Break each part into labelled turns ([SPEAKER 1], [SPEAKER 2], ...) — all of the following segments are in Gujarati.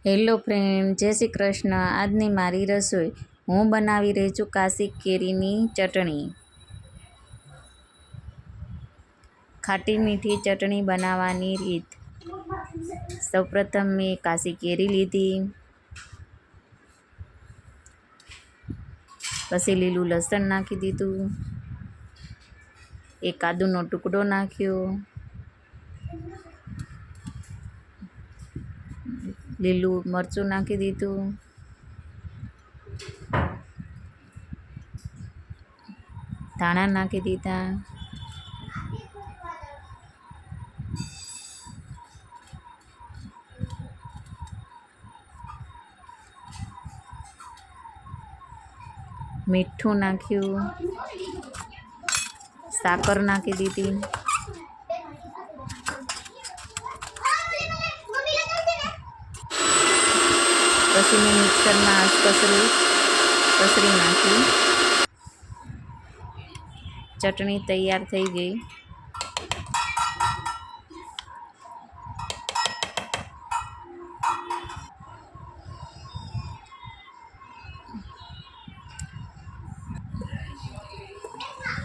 [SPEAKER 1] હેલો ફ્રેન્ડ, જય શ્રી કૃષ્ણ। આજની મારી રસોઈ હું બનાવી રહી છું કાશી કેરીની ચટણી। ખાટી મીઠી ચટણી બનાવવાની રીત। સૌપ્રથમ મેં કાશી કેરી લીધી, પછી લીલું લસણ નાખી દીધું, એક આદુનો ટુકડો નાખ્યો, લીલું મરચું નાખી દીધું, ધાણા નાખી દીધા, મીઠું નાખ્યું, સાકર નાખી દીધી, પછી મેં મિક્સરમાં કસરી નાખી। ચટણી તૈયાર થઈ ગઈ।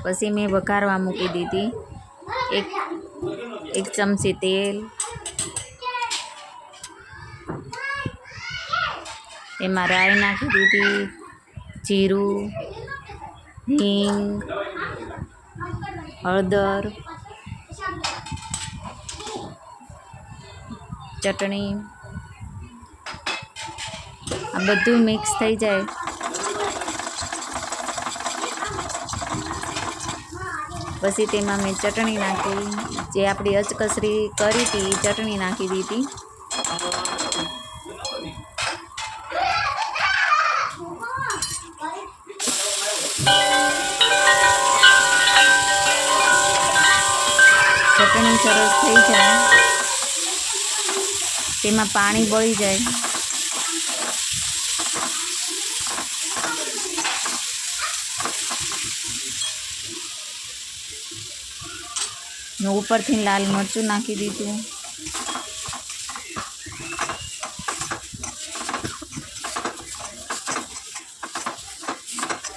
[SPEAKER 1] પછી મેં વઘારવા મૂકી દીધી। એક ચમચી તેલ, એમાં રાઈ નાખી દીધી, જીરું, હિંગ, હળદર, ચટણી, આ બધું મિક્સ થઈ જાય પછી તેમાં મેં ચટણી નાખી, જે આપણી અચકસરી કરી હતી એ ચટણી નાખી દીધી। ચટણી સરસ થઈ જાય, તેમાં પાણી બળી જાય ને ઉપરથી લાલ મરચું નાખી દીધું।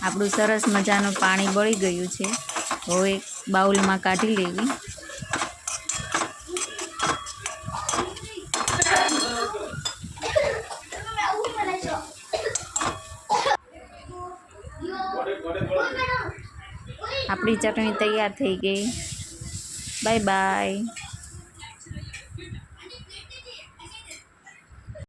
[SPEAKER 1] આપણું સરસ મજાનું પાણી બળી ગયું છે। હવે એક બાઉલમાં કાઢી લેવી। આપણી ચટણી તૈયાર થઈ ગઈ। Bye bye.